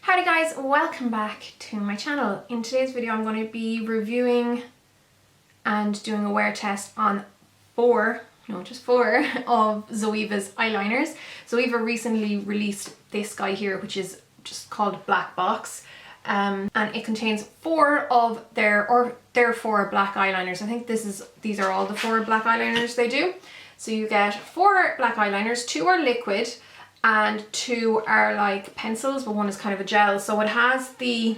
Howdy guys, welcome back to my channel. In today's video I'm going to be reviewing and doing a wear test on four of ZOEVA's eyeliners. ZOEVA recently released this guy here, which is just called Black Box, and it contains four of their four black eyeliners. I think these are all the four black eyeliners they do. So you get four black eyeliners, two are liquid and two are like pencils, but one is kind of a gel. So it has the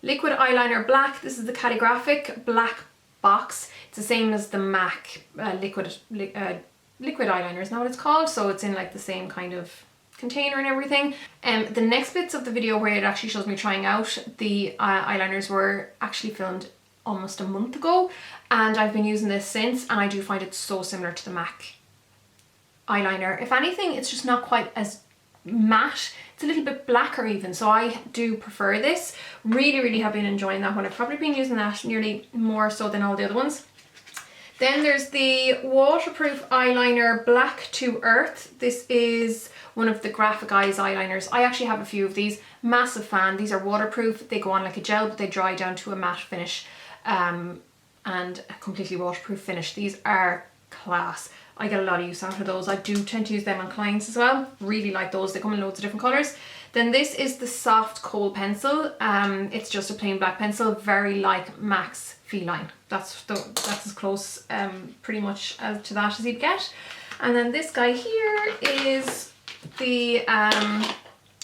liquid eyeliner black. This is the calligraphic black box. It's the same as the MAC liquid eyeliner, isn't that what it's called? So it's in like the same kind of container and everything. The next bits of the video where it actually shows me trying out the eyeliners were actually filmed almost a month ago, and I've been using this since, and I do find it so similar to the MAC eyeliner. If anything, it's just not quite as matte. It's a little bit blacker even, so I do prefer this. Really have been enjoying that one. I've probably been using that nearly more so than all the other ones. Then there's the waterproof eyeliner Black to Earth. This is one of the Graphic Eyes eyeliners. I actually have a few of these. Massive fan. These are waterproof. They go on like a gel, but they dry down to a matte finish, and a completely waterproof finish. These are class. I get a lot of use out of those. I do tend to use them on clients as well. Really like those. They come in loads of different colours. Then this is the soft kohl pencil. It's just a plain black pencil, very like MAC's Feline. That's as close pretty much to that as you'd get. And then this guy here is the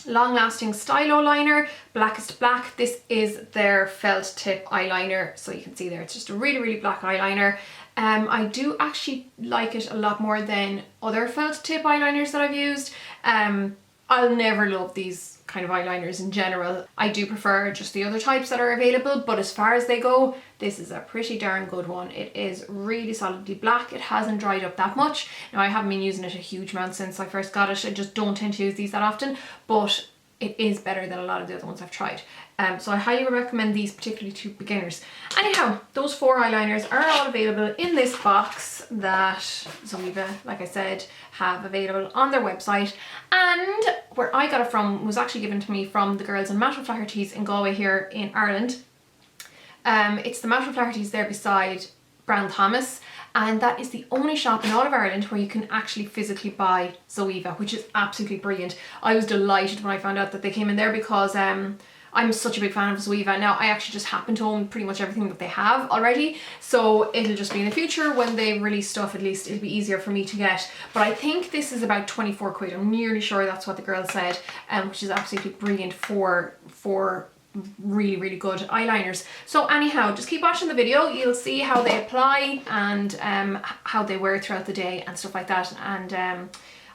long-lasting stylo liner, Blackest Black. This is their felt tip eyeliner. So you can see there, it's just a really black eyeliner. I do actually like it a lot more than other felt tip eyeliners that I've used. I'll never love these kind of eyeliners in general. I do prefer just the other types that are available, but as far as they go, this is a pretty darn good one. It is really solidly black. It hasn't dried up that much. Now, I haven't been using it a huge amount since I first got it. I just don't tend to use these that often, but it is better than a lot of the other ones I've tried. So I highly recommend these, particularly to beginners. Anyhow, those four eyeliners are all available in this box that ZOEVA, like I said, have available on their website. And where I got it from was actually given to me from the girls in Matt O'Flaherty's in Galway here in Ireland. It's the Matt O'Flaherty's there beside Brown Thomas, and that is the only shop in all of Ireland where you can actually physically buy ZOEVA, which is absolutely brilliant. I was delighted when I found out that they came in there because I'm such a big fan of ZOEVA. Now, I actually just happen to own pretty much everything that they have already, so it'll just be in the future when they release stuff, at least it'll be easier for me to get. But I think this is about 24 quid. I'm nearly sure that's what the girl said, which is absolutely brilliant for really good eyeliners. So anyhow, just keep watching the video. You'll see how they apply and how they wear throughout the day and stuff like that. And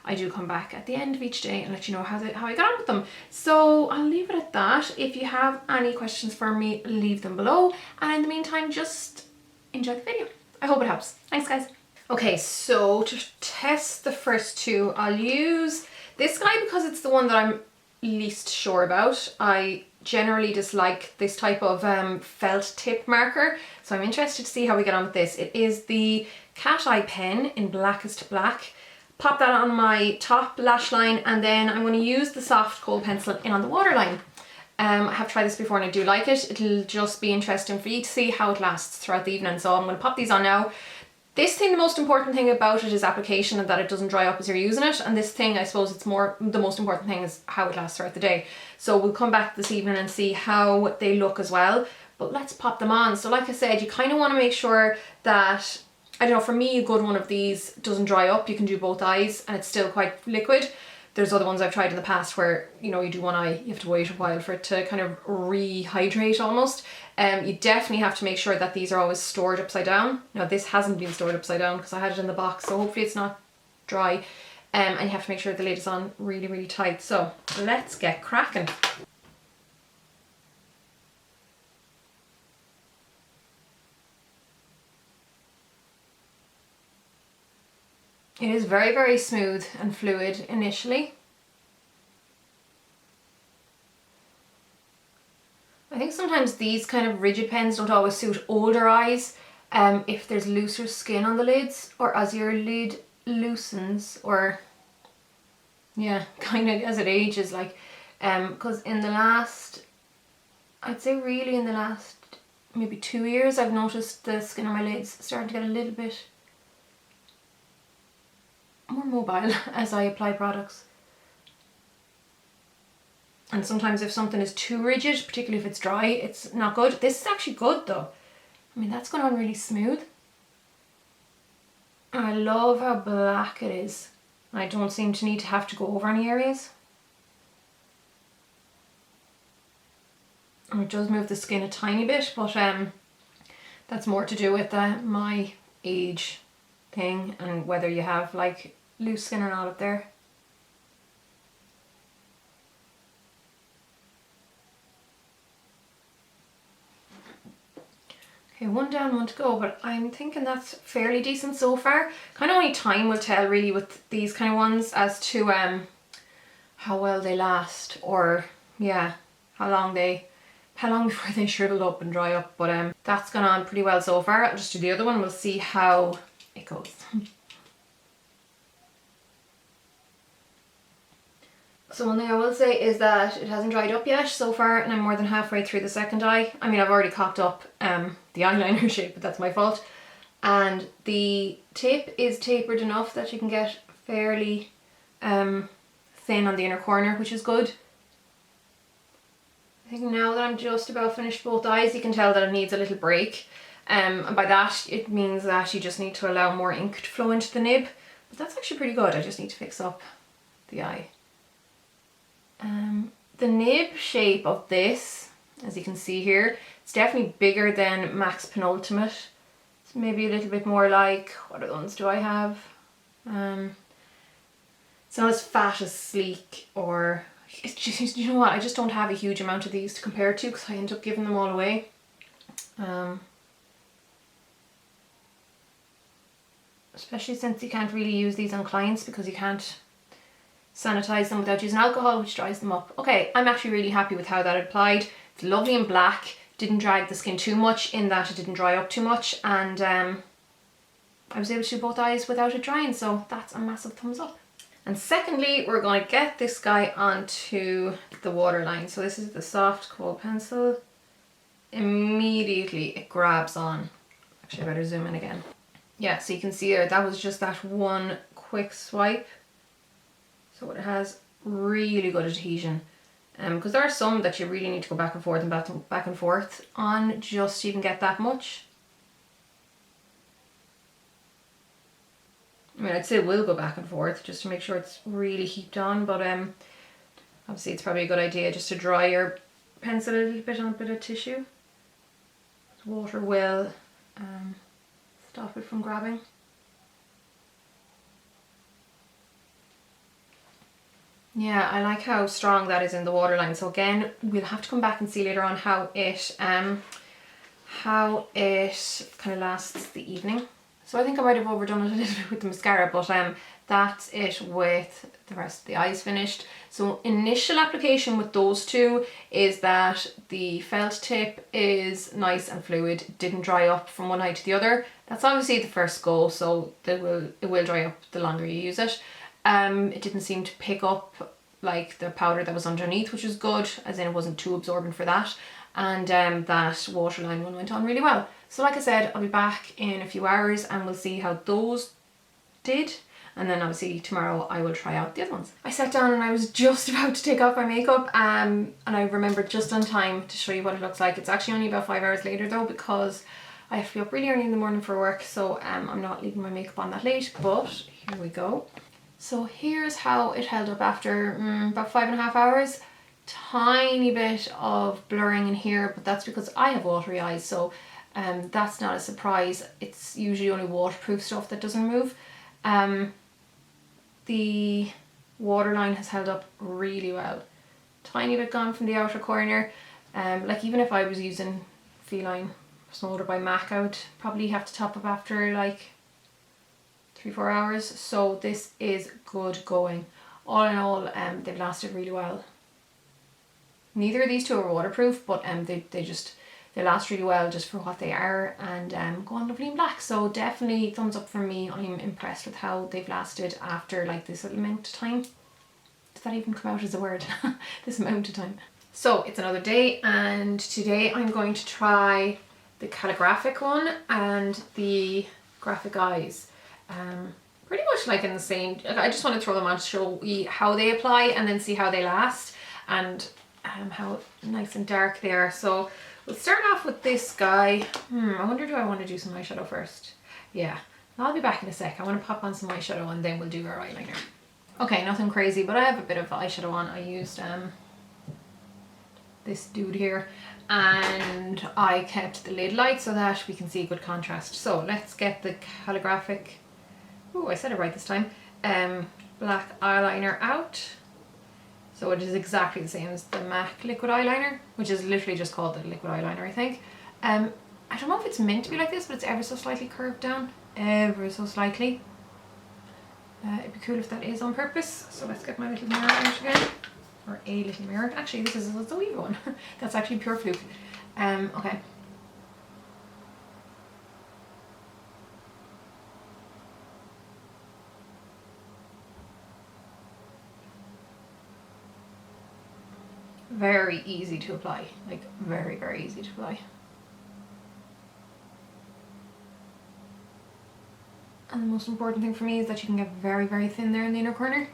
I do come back at the end of each day and let you know how I got on with them. So I'll leave it at that. If you have any questions for me, leave them below. And in the meantime, just enjoy the video. I hope it helps. Thanks, guys. Okay, so to test the first two, I'll use this guy because it's the one that I'm least sure about. I generally dislike this type of felt tip marker, so I'm interested to see how we get on with this. It is the Cat Eye pen in Blackest Black. Pop that on my top lash line, and then I'm going to use the soft kohl pencil in on the waterline. I have tried this before and I do like it. It'll just be interesting for you to see how it lasts throughout the evening, so I'm going to pop these on now. This thing, the most important thing about it is application and that it doesn't dry up as you're using it. And this thing, I suppose it's more, the most important thing is how it lasts throughout the day. So we'll come back this evening and see how they look as well. But let's pop them on. So like I said, you kind of want to make sure that, I don't know, for me, a good one of these doesn't dry up. You can do both eyes and it's still quite liquid. There's other ones I've tried in the past where, you know, you do one eye, you have to wait a while for it to kind of rehydrate almost. You definitely have to make sure that these are always stored upside down. Now, this hasn't been stored upside down because I had it in the box, so hopefully it's not dry. And you have to make sure the lid is on really tight. So let's get cracking. It is very smooth and fluid initially. I think sometimes these kind of rigid pens don't always suit older eyes if there's looser skin on the lids, or as your lid loosens, or yeah, kind of as it ages. Like because in the last, I'd say really in the last maybe 2 years, I've noticed the skin on my lids starting to get a little bit more mobile as I apply products. And sometimes if something is too rigid, particularly if it's dry, it's not good. This is actually good though. I mean, that's going on really smooth. And I love how black it is. I don't seem to need to have to go over any areas. And it does move the skin a tiny bit, but that's more to do with my age thing and whether you have like loose skin or not up there. Okay, one down, one to go, but I'm thinking that's fairly decent so far. Kind of only time will tell really with these kind of ones as to how well they last, or yeah, how long before they shrivel up and dry up. But that's gone on pretty well so far. I'll just do the other one, we'll see how it goes. So one thing I will say is that it hasn't dried up yet so far, and I'm more than halfway through the second eye. I mean, I've already cocked up the eyeliner shape, but that's my fault. And the tip is tapered enough that you can get fairly thin on the inner corner, which is good. I think now that I'm just about finished both eyes, you can tell that it needs a little break. And by that, it means that you just need to allow more ink to flow into the nib. But that's actually pretty good. I just need to fix up the eye. The nib shape of this, as you can see here, it's definitely bigger than Max Penultimate. It's maybe a little bit more like, what other ones do I have? It's not as fat as Sleek, or it's just, you know what, I just don't have a huge amount of these to compare to because I end up giving them all away. Especially since you can't really use these on clients because you can't sanitize them without using alcohol, which dries them up. Okay, I'm actually really happy with how that applied. It's lovely and black, didn't drag the skin too much in that it didn't dry up too much, and I was able to do both eyes without it drying, so that's a massive thumbs up. And secondly, we're going to get this guy onto the waterline. So this is the soft kohl pencil. Immediately it grabs on. Actually, I better zoom in again. Yeah, so you can see there, that was just that one quick swipe. So it has really good adhesion, because there are some that you really need to go back and forth and back and forth on just so you can get that much. I mean, I'd say we'll go back and forth just to make sure it's really heaped on, but obviously it's probably a good idea just to dry your pencil a little bit on a bit of tissue. Water will stop it from grabbing. Yeah, I like how strong that is in the waterline. So again, we'll have to come back and see later on how it kind of lasts the evening. So I think I might have overdone it a little bit with the mascara, but that's it with the rest of the eyes finished. So initial application with those two is that the felt tip is nice and fluid, didn't dry up from one eye to the other. That's obviously the first go, so it will dry up the longer you use it. It didn't seem to pick up like the powder that was underneath, which was good, as in it wasn't too absorbent for that. And that waterline one went on really well. So like I said, I'll be back in a few hours and we'll see how those did. And then obviously tomorrow I will try out the other ones. I sat down and I was just about to take off my makeup and I remembered just on time to show you what it looks like. It's actually only about 5 hours later though, because I have to be up really early in the morning for work, so I'm not leaving my makeup on that late, but here we go. So here's how it held up after about 5.5 hours. Tiny bit of blurring in here, but that's because I have watery eyes, so that's not a surprise. It's usually only waterproof stuff that doesn't move. The waterline has held up really well. Tiny bit gone from the outer corner. Like even if I was using Feline Smolder by MAC, I would probably have to top up after like 3-4 hours. So this is good going. All in all, they've lasted really well. Neither of these two are waterproof, but they last really well just for what they are, and go on lovely in black. So definitely thumbs up from me. I'm impressed with how they've lasted after like this little amount of time. that even come out as a word? This amount of time. So it's another day, and today I'm going to try the calligraphic one and the graphic eyes. Pretty much like in the same, I just want to throw them on to show you how they apply and then see how they last and how nice and dark they are. So we'll start off with this guy. I wonder, do I want to do some eyeshadow first? Yeah, I'll be back in a sec. I want to pop on some eyeshadow and then we'll do our eyeliner. Okay, nothing crazy, but I have a bit of eyeshadow on. I used this dude here, and I kept the lid light so that we can see good contrast. So let's get the calligraphic, oh, I said it right this time, black eyeliner out. So it is exactly the same as the MAC liquid eyeliner, which is literally just called the liquid eyeliner, I think. I don't know if it's meant to be like this, but it's ever so slightly curved down, ever so slightly. It'd be cool if that is on purpose. So let's get my little mirror out again, or a little mirror. Actually, this is a ZOEVA one. That's actually pure fluke. Okay. Very easy to apply, like very, very easy to apply. And the most important thing for me is that you can get very, very thin there in the inner corner.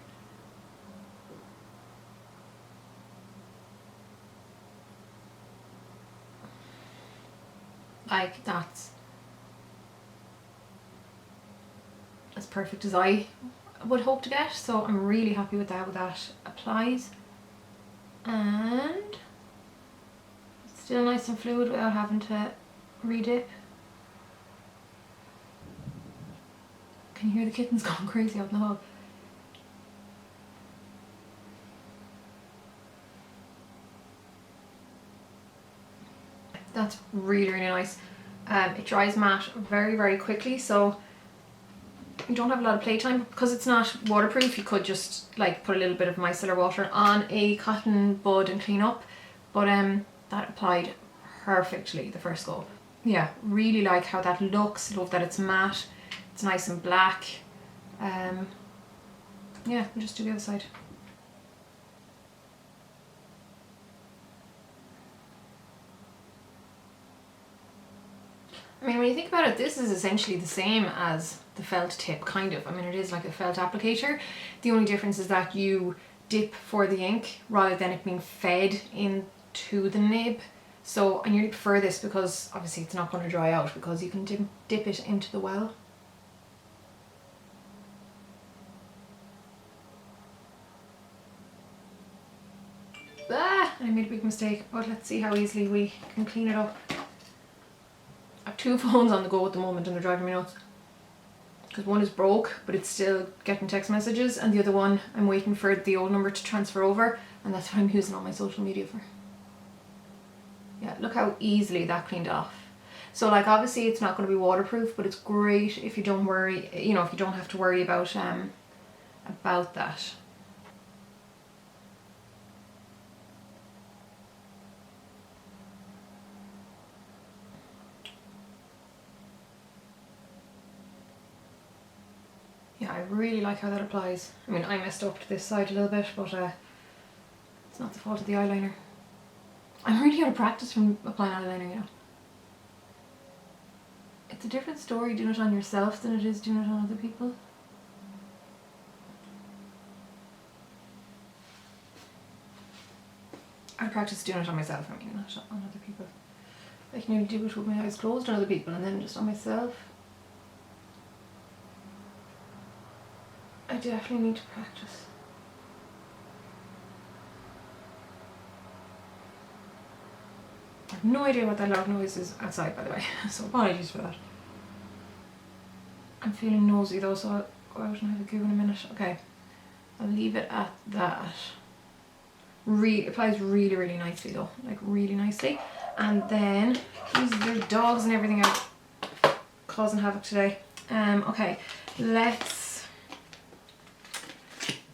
Like that's as perfect as I would hope to get. So I'm really happy with how that applies. And it's still nice and fluid without having to redip. Can you hear the kittens going crazy out in the hall? That's really, really nice. It dries matte very, very quickly, so you don't have a lot of playtime. Because it's not waterproof, you could just like put a little bit of micellar water on a cotton bud and clean up. But that applied perfectly the first go. Yeah, really like how that looks. Love that it's matte. It's nice and black. Yeah, we'll just do the other side. I mean, when you think about it, this is essentially the same as the felt tip, kind of. I mean, it is like a felt applicator. The only difference is that you dip for the ink rather than it being fed into the nib. So I nearly prefer this because obviously it's not going to dry out, because you can dip it into the well. I made a big mistake, but let's see how easily we can clean it up. I have two phones on the go at the moment and they're driving me nuts. Because one is broke, but it's still getting text messages, and the other one I'm waiting for the old number to transfer over, and that's what I'm using all my social media for. Yeah, look how easily that cleaned off. So like obviously it's not going to be waterproof, but it's great if you don't worry, you know, if you don't have to worry about that. Yeah, I really like how that applies. I mean, I messed up to this side a little bit, but it's not the fault of the eyeliner. I'm really out of practice from applying eyeliner, you know. It's a different story doing it on yourself than it is doing it on other people. I practice doing it on myself, I mean, not on other people. I can only do it with my eyes closed on other people, and then just on myself. I definitely need to practice. I have no idea what that loud noise is outside, by the way, so apologies for that. I'm feeling nosy though, so I'll go out and have a go in a minute. Okay, I'll leave it at that. It applies really, really nicely though, like really nicely. And then, the dogs and everything are causing havoc today. Okay,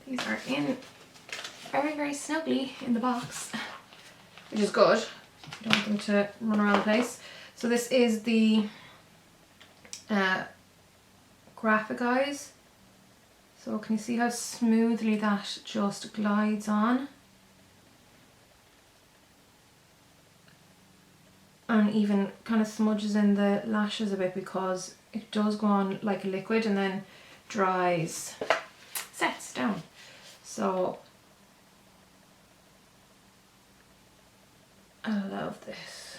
these are in very, very snugly in the box, which is good. I don't want them to run around the place. So this is the graphic eyes. So can you see how smoothly that just glides on? And even kind of smudges in the lashes a bit because it does go on like a liquid and then dries, sets down. So I love this.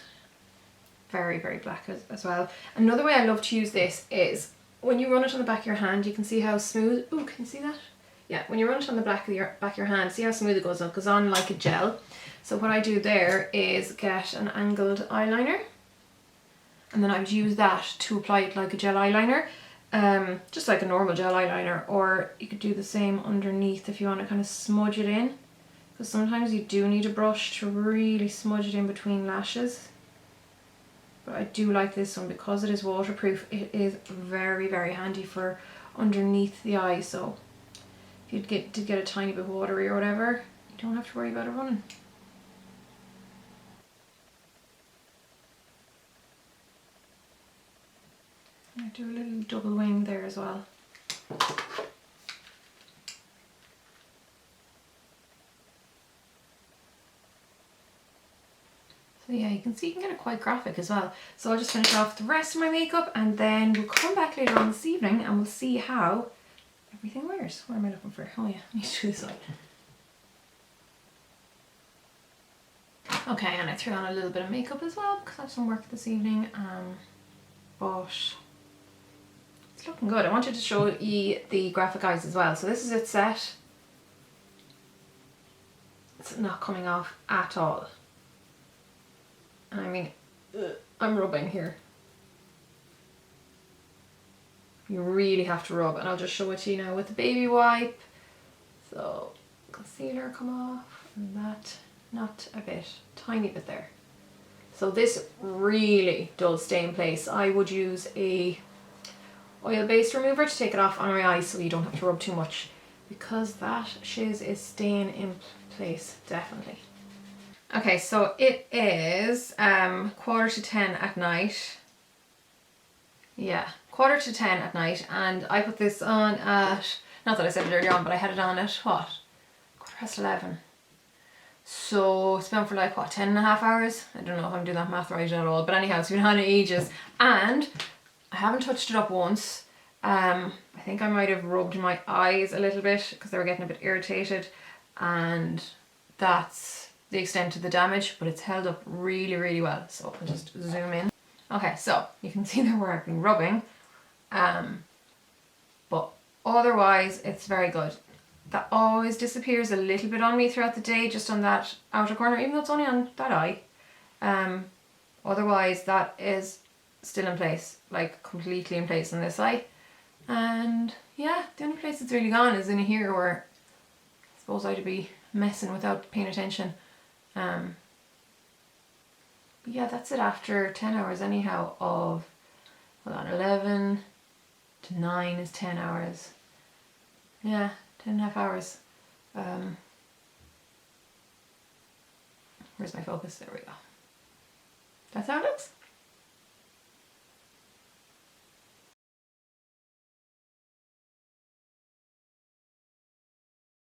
Very, very black as well. Another way I love to use this is when you run it on the back of your hand, you can see how smooth, oh, can you see that? Yeah, when you run it on the back of your hand, see how smooth it goes on? It goes on like a gel. So what I do there is get an angled eyeliner, and then I would use that to apply it like a gel eyeliner, just like a normal gel eyeliner, or you could do the same underneath if you want to kind of smudge it in, because sometimes you do need a brush to really smudge it in between lashes. But I do like this one because it is waterproof. It is very, very handy for underneath the eye, so if you get a tiny bit watery or whatever, you don't have to worry about it running. I do a little double wing there as well. So yeah, you can see you can get it quite graphic as well. So I'll just finish off the rest of my makeup and then we'll come back later on this evening and we'll see how everything wears. What am I looking for? Oh yeah, I need to do this side. Okay, and I threw on a little bit of makeup as well because I have some work this evening. But it's looking good. I wanted to show you the graphic eyes as well. So this is it set. It's not coming off at all. And I mean, I'm rubbing here. You really have to rub, and I'll just show it to you now with the baby wipe. So concealer come off, and that, not a bit, tiny bit there. So this really does stay in place. I would use a oil-based remover to take it off on my eyes so you don't have to rub too much, because that shiz is staying in place, definitely. Okay, so it is 10:15 at night. Yeah, 10:15 at night, and I put this on at, not that I said it earlier on, but I had it on at what? 11:15. So it's been on for like what, 10.5 hours? I don't know if I'm doing that math right at all, but anyhow, it's been on ages, and I haven't touched it up once. I think I might have rubbed my eyes a little bit because they were getting a bit irritated, and that's the extent of the damage, but it's held up really, really well. So I'll just zoom in. Okay, so you can see there where I've been rubbing, but otherwise it's very good. That always disappears a little bit on me throughout the day, just on that outer corner, even though it's only on that eye. Otherwise that is still in place, like completely in place on this eye. And yeah, the only place it's really gone is in here where I suppose I'd be messing without paying attention. But yeah, that's it after 10 hours anyhow of, hold on, 11 to 9 is 10 hours. Yeah, 10.5 hours. Where's my focus? There we go. That's how it looks.